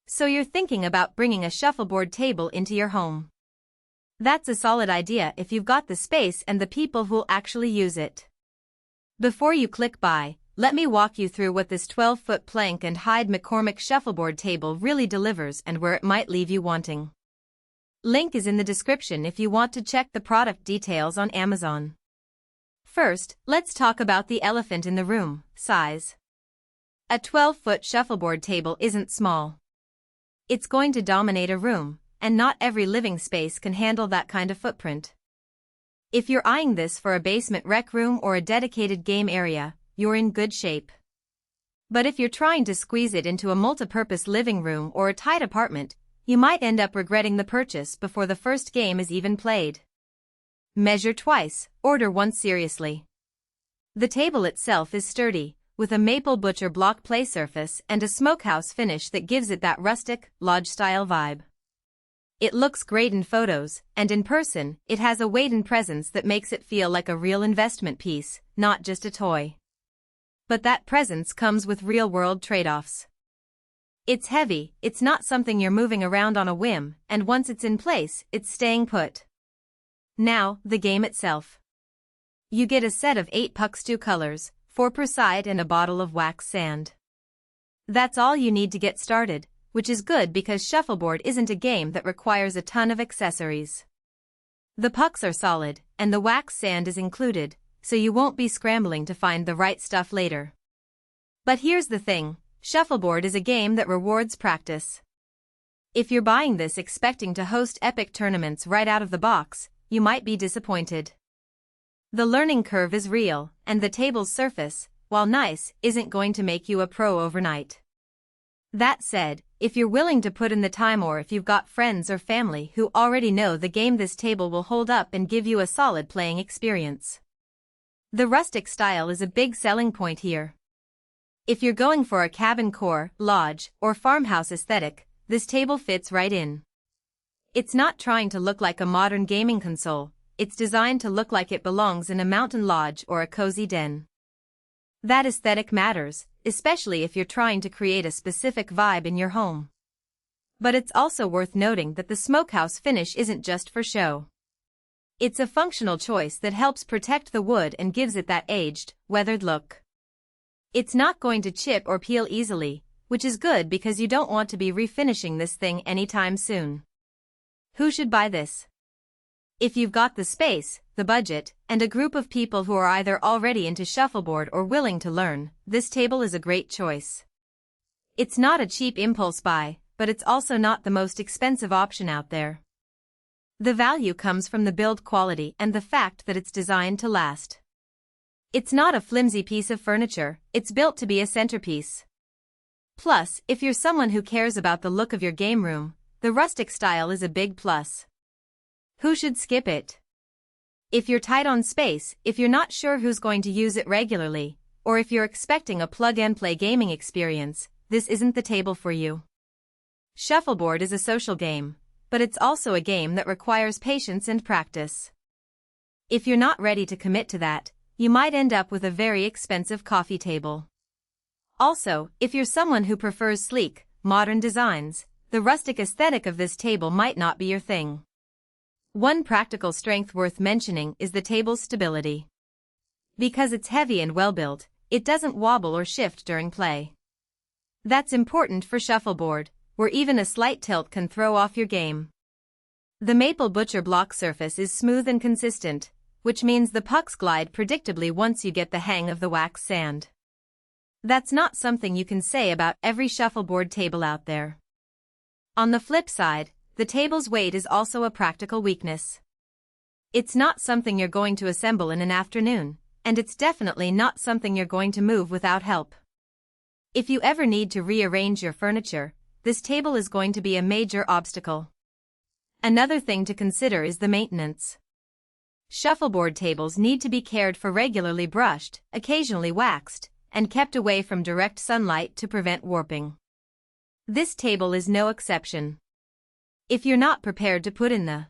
So you're thinking about bringing a shuffleboard table into your home. That's a solid idea if you've got the space and the people who'll actually use it. Before you click buy, let me walk you through what this 12-foot plank and hide McCormick Shuffleboard table really delivers and where it might leave you wanting. Link is in the description if you want to check the product details on Amazon. First, let's talk about the elephant in the room, size. A 12-foot shuffleboard table isn't small. It's going to dominate a room, and not every living space can handle that kind of footprint. If you're eyeing this for a basement rec room or a dedicated game area, you're in good shape. But if you're trying to squeeze it into a multi-purpose living room or a tight apartment, you might end up regretting the purchase before the first game is even played. Measure twice, order once seriously. The table itself is sturdy, with a maple butcher block play surface and a smokehouse finish that gives it that rustic, lodge-style vibe. It looks great in photos, and in person, it has a weight and presence that makes it feel like a real investment piece, not just a toy. But that presence comes with real-world trade-offs. It's heavy, it's not something you're moving around on a whim, and once it's in place, it's staying put. Now, the game itself. You get a set of 8 pucks, 2 colors, 4 per side and a bottle of wax sand. That's all you need to get started, which is good because shuffleboard isn't a game that requires a ton of accessories. The pucks are solid, and the wax sand is included, so you won't be scrambling to find the right stuff later. But here's the thing, shuffleboard is a game that rewards practice. If you're buying this expecting to host epic tournaments right out of the box, you might be disappointed. The learning curve is real, and the table's surface, while nice, isn't going to make you a pro overnight. That said, if you're willing to put in the time or if you've got friends or family who already know the game, this table will hold up and give you a solid playing experience. The rustic style is a big selling point here. If you're going for a cabin core, lodge, or farmhouse aesthetic, this table fits right in. It's not trying to look like a modern gaming console, it's designed to look like it belongs in a mountain lodge or a cozy den. That aesthetic matters, especially if you're trying to create a specific vibe in your home. But it's also worth noting that the smokehouse finish isn't just for show. It's a functional choice that helps protect the wood and gives it that aged, weathered look. It's not going to chip or peel easily, which is good because you don't want to be refinishing this thing anytime soon. Who should buy this? If you've got the space, the budget, and a group of people who are either already into shuffleboard or willing to learn, this table is a great choice. It's not a cheap impulse buy, but it's also not the most expensive option out there. The value comes from the build quality and the fact that it's designed to last. It's not a flimsy piece of furniture, it's built to be a centerpiece. Plus, if you're someone who cares about the look of your game room, the rustic style is a big plus. Who should skip it? If you're tight on space, if you're not sure who's going to use it regularly, or if you're expecting a plug-and-play gaming experience, this isn't the table for you. Shuffleboard is a social game, but it's also a game that requires patience and practice. If you're not ready to commit to that, you might end up with a very expensive coffee table. Also, if you're someone who prefers sleek, modern designs, the rustic aesthetic of this table might not be your thing. One practical strength worth mentioning is the table's stability. Because it's heavy and well-built, it doesn't wobble or shift during play. That's important for shuffleboard, where even a slight tilt can throw off your game. The maple butcher block surface is smooth and consistent, which means the pucks glide predictably once you get the hang of the wax sand. That's not something you can say about every shuffleboard table out there. On the flip side, the table's weight is also a practical weakness. It's not something you're going to assemble in an afternoon, and it's definitely not something you're going to move without help. If you ever need to rearrange your furniture, this table is going to be a major obstacle. Another thing to consider is the maintenance. Shuffleboard tables need to be cared for, regularly brushed, occasionally waxed, and kept away from direct sunlight to prevent warping. This table is no exception. If you're not prepared to put in the